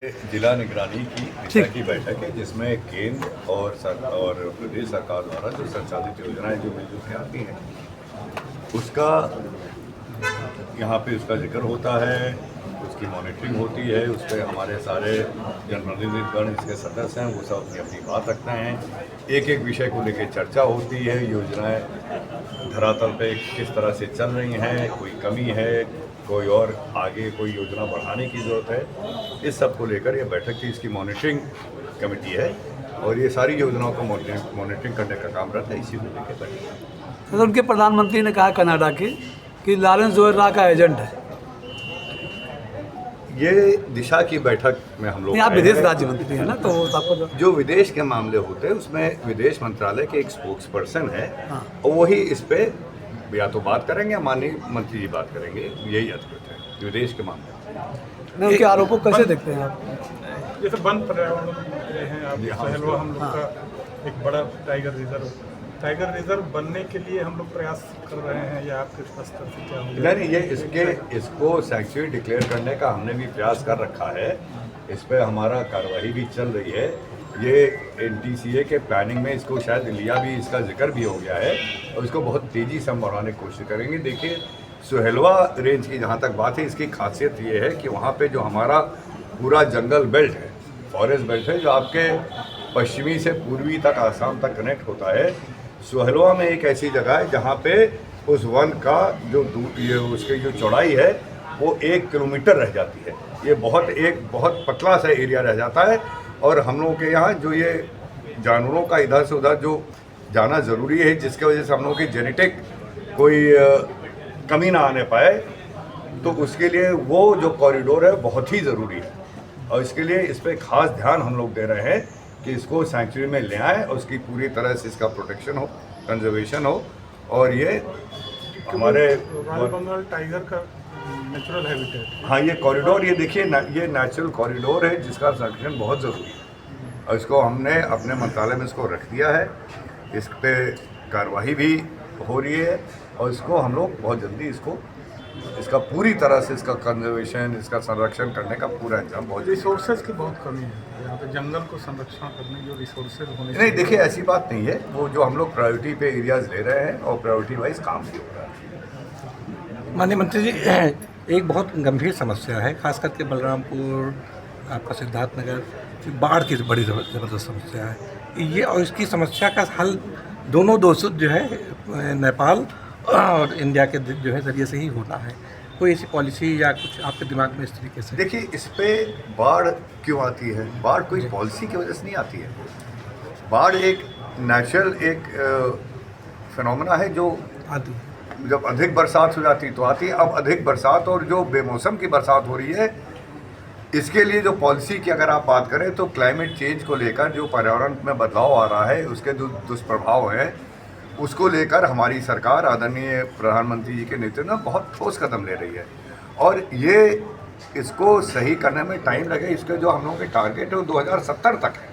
जिला निगरानी की दिशा की बैठक है जिसमें केंद्र और प्रदेश सरकार द्वारा जो संचालित योजनाएं जो मिलजुल के आती हैं उसका यहाँ पे उसका जिक्र होता है, उसकी मॉनिटरिंग होती है। उस पर हमारे सारे जनप्रतिनिधिगण इसके सदस्य हैं, वो सब अपनी अपनी बात रखते हैं। एक एक विषय को लेकर चर्चा होती है, योजनाएं धरातल पे किस तरह से चल रही हैं, कोई कमी है, कोई और आगे कोई योजना बढ़ाने की ज़रूरत है। इस सब को लेकर ये बैठक की, इसकी मॉनिटरिंग कमेटी है और ये सारी योजनाओं को मॉनिटरिंग करने का काम रहता है। इसी को लेकर बैठक तो उनके प्रधानमंत्री ने कहा कनाडा की कि लॉरेंस जोहरा का एजेंट है। ये दिशा की बैठक में हम लोग आप विदेश राज्य मंत्री हैं ना, तो आपको जो विदेश के मामले होते हैं उसमें विदेश मंत्रालय के एक स्पोक्स पर्सन है। हाँ। और वही इस पे या तो बात करेंगे या माननीय मंत्री जी बात करेंगे, यही अधिकृत है विदेश के मामले। उनके आरोपों को कैसे देखते हैं आप? जैसे वन पर्यावरण हैं आप, सहलवा हम लोग का एक बड़ा टाइगर रिजर्व बनने के लिए हम लोग प्रयास कर रहे हैं, या आपके स्तर से क्या होगा? नहीं, ये इसको सैंक्चुरी डिक्लेयर करने का हमने भी प्रयास कर रखा है। इस पर हमारा कार्रवाई भी चल रही है। ये NTCA के प्लानिंग में इसको शायद लिया भी, इसका जिक्र भी हो गया है और इसको बहुत तेज़ी से हम बढ़ाने की कोशिश करेंगे। देखिए, सुहेलवा रेंज की जहाँ तक बात है, इसकी खासियत ये है कि वहाँ पे जो हमारा पूरा जंगल बेल्ट है, फॉरेस्ट बेल्ट है, जो आपके पश्चिमी से पूर्वी तक आसाम तक कनेक्ट होता है। सुहेलवा में एक ऐसी जगह है जहाँ पे उस वन का जो उसकी जो चौड़ाई है वो 1 किलोमीटर रह जाती है। ये बहुत पतला सा एरिया रह जाता है और हम लोगों के यहाँ जो ये जानवरों का इधर से उधर जो जाना ज़रूरी है, जिसके वजह से हम लोगों की जेनेटिक कोई कमी ना आने पाए, तो उसके लिए वो जो कॉरिडोर है बहुत ही ज़रूरी है। और इसके लिए इस पर खास ध्यान हम लोग दे रहे हैं कि इसको सैंक्चुरी में ले आए और उसकी पूरी तरह से इसका प्रोटेक्शन हो, कंजर्वेशन हो। और ये हमारे रॉयल बंगाल टाइगर का नेचुरल हैबिटेट। हाँ, ये कॉरिडोर, ये देखिए ये नेचुरल कॉरिडोर है जिसका संरक्षण बहुत ज़रूरी है और इसको हमने अपने मंत्रालय में इसको रख दिया है। इस पे कार्रवाई भी हो रही है और इसको हम लोग बहुत जल्दी इसका पूरी तरह से इसका कंजर्वेशन, इसका संरक्षण करने का पूरा इंतजाम बहुत। रिसोर्सेज की बहुत कमी है यहाँ पे, जंगल को संरक्षण करने जो रिसोर्सेज होने नहीं, देखिए ऐसी बात नहीं है। वो जो हम लोग प्रायोरिटी पे एरियाज ले रहे हैं और प्रायोरिटी वाइज काम भी हो रहा है। माननीय मंत्री जी, एक बहुत गंभीर समस्या है, खास करके बलरामपुर, आपका सिद्धार्थनगर, बाढ़ की बड़ी ज़बरदस्त समस्या है ये। और इसकी समस्या का हल दोनों दोस्त जो है नेपाल और इंडिया के जो है ज़रिए से ही होना है। कोई ऐसी पॉलिसी या कुछ आपके दिमाग में इस तरीके से? देखिए, इस पे बाढ़ क्यों आती है? बाढ़ कोई पॉलिसी की वजह से नहीं आती है। बाढ़ एक नेचुरल फिनोमेना है जो आती है। जब अधिक बरसात हो जाती तो आती है। अब अधिक बरसात और जो बेमौसम की बरसात हो रही है, इसके लिए जो पॉलिसी की अगर आप बात करें तो क्लाइमेट चेंज को लेकर जो पर्यावरण में बदलाव आ रहा है, उसके जो दुष्प्रभाव हैं, उसको लेकर हमारी सरकार आदरणीय प्रधानमंत्री जी के नेतृत्व में बहुत ठोस कदम ले रही है। और ये इसको सही करने में टाइम लगे, इसके जो हम लोगों के टारगेट है वो 2070 तक है।